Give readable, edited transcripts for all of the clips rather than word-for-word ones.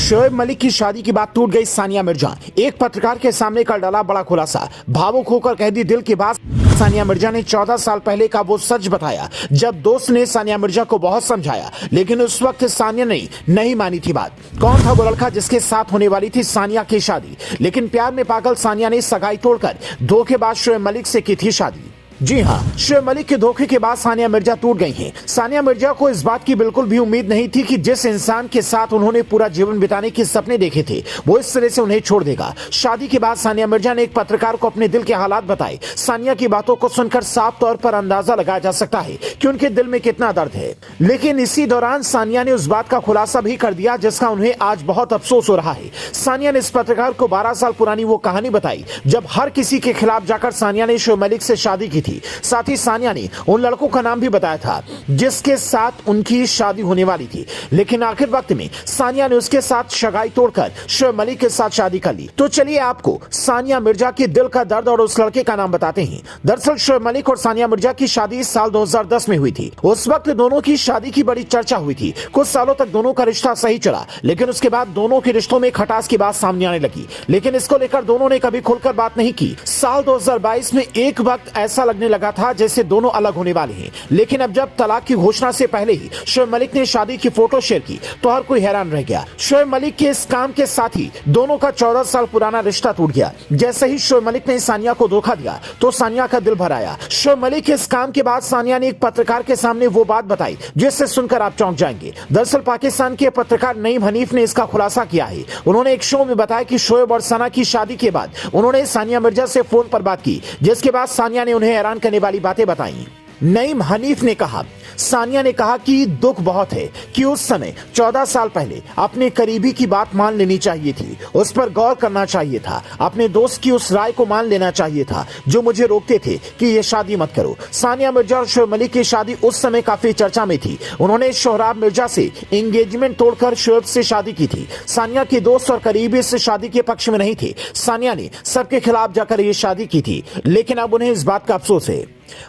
शोएब मलिक की शादी की बात टूट गई सानिया मिर्जा। एक पत्रकार के सामने कर डाला बड़ा खुलासा। भावुक होकर कह दी दिल की बात। सानिया मिर्जा ने 14 साल पहले का वो सच बताया जब दोस्त ने सानिया मिर्जा को बहुत समझाया, लेकिन उस वक्त सानिया ने नहीं मानी थी बात। कौन था वो लड़का जिसके साथ होने वाली थी सानिया की शादी? लेकिन प्यार में पागल सानिया ने सगाई तोड़कर धोखेबाज शोएब मलिक से की थी शादी। जी हाँ, शोएब मलिक के धोखे के बाद सानिया मिर्जा टूट गई हैं। सानिया मिर्जा को इस बात की बिल्कुल भी उम्मीद नहीं थी कि जिस इंसान के साथ उन्होंने पूरा जीवन बिताने के सपने देखे थे वो इस तरह से उन्हें छोड़ देगा। शादी के बाद सानिया मिर्जा ने एक पत्रकार को अपने दिल के हालात बताए। सानिया की बातों को सुनकर साफ तौर पर अंदाजा लगाया जा सकता है कि उनके दिल में कितना दर्द है। लेकिन इसी दौरान सानिया ने उस बात का खुलासा भी कर दिया जिसका उन्हें आज बहुत अफसोस हो रहा है। सानिया ने इस पत्रकार को 12 साल पुरानी वो कहानी बताई जब हर किसी के खिलाफ जाकर सानिया ने शोएब मलिक से शादी की थी। साथ ही सानिया ने उन लड़कों का नाम भी बताया था जिसके साथ उनकी शादी होने वाली थी, लेकिन आखिर वक्त में सानिया ने उसके साथ सगाई तोड़कर शोएब मलिक के साथ शादी कर ली। तो चलिए आपको सानिया मिर्जा के दिल का दर्द और उस लड़के का नाम बताते हैं। दरअसल शोएब मलिक और सानिया मिर्जा की शादी साल 2010 में हुई थी। उस वक्त दोनों की शादी की बड़ी चर्चा हुई थी। कुछ सालों तक दोनों का रिश्ता सही चला, लेकिन उसके बाद दोनों के रिश्तों में खटास की बात सामने आने लगी। लेकिन इसको लेकर दोनों ने कभी खुलकर बात नहीं की। साल 2022 में एक वक्त ऐसा लगने लगा था जैसे दोनों अलग होने वाले हैं। लेकिन अब जब तलाक की घोषणा से पहले ही शोएब मलिक ने शादी की फोटो शेयर की तो हर कोई हैरान रह गया। शोएब मलिक के इस काम के साथ ही दोनों का 14 साल पुराना रिश्ता टूट गया। जैसे ही शोएब मलिक ने सानिया को धोखा दिया तो सानिया का दिल भर आया। शोएब मलिक के इस काम के बाद सानिया ने एक पत्रकार के सामने वो बात बताई जिससे सुनकर आप चौंक जाएंगे। दरअसल पाकिस्तान के पत्रकार नईम हनीफ ने इसका खुलासा किया है। उन्होंने एक शो में बताया कि शोएब और सना की शादी के बाद उन्होंने सानिया मिर्जा से फोन पर बात की, जिसके बाद सानिया ने उन्हें हैरान करने वाली बातें बताई। नईम हनीफ ने कहा, सानिया ने कहा कि दुख बहुत है कि उस समय 14 साल पहले अपने करीबी की बात मान लेनी चाहिए थी, उस पर गौर करना चाहिए था, अपने दोस्त की उस राय को मान लेना चाहिए था जो मुझे रोकते थे कि ये शादी मत करो। सानिया मिर्जा और शोएब मलिक की शादी उस समय काफी चर्चा में थी। उन्होंने सोहराब मिर्जा से एंगेजमेंट तोड़कर शोएब से शादी की थी। सानिया के दोस्त और करीबी इस शादी के पक्ष में नहीं थे। सानिया ने सबके खिलाफ जाकर ये शादी की थी, लेकिन अब उन्हें इस बात का अफसोस है।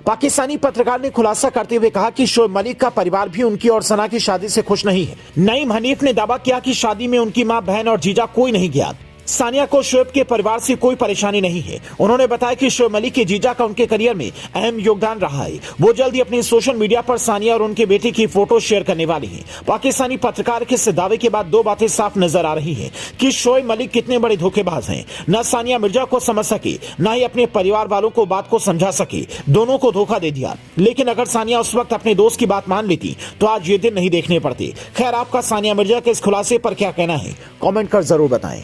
पाकिस्तानी पत्रकार ने खुलासा करते हुए कहा कि शोएब मलिक का परिवार भी उनकी और सना की शादी से खुश नहीं है। नईम हनीफ ने दावा किया कि शादी में उनकी मां, बहन और जीजा कोई नहीं गया। सानिया को शोएब के परिवार से कोई परेशानी नहीं है। उन्होंने बताया कि शोएब मलिक के जीजा का उनके करियर में अहम योगदान रहा है। वो जल्द ही अपने सोशल मीडिया पर सानिया और उनके बेटे की फोटो शेयर करने वाली हैं। पाकिस्तानी पत्रकार के इस दावे के बाद दो बातें साफ नजर आ रही हैं कि शोएब मलिक कितने बड़े धोखेबाज हैं। न सानिया मिर्जा को समझ सके, न ही अपने परिवार वालों को बात को समझा सके, दोनों को धोखा दे दिया। लेकिन अगर सानिया उस वक्त अपने दोस्त की बात मान लेती तो आज ये दिन नहीं देखने पड़ते। खैर, आपका सानिया मिर्जा के इस खुलासे पर क्या कहना है, कॉमेंट कर जरूर बताएं।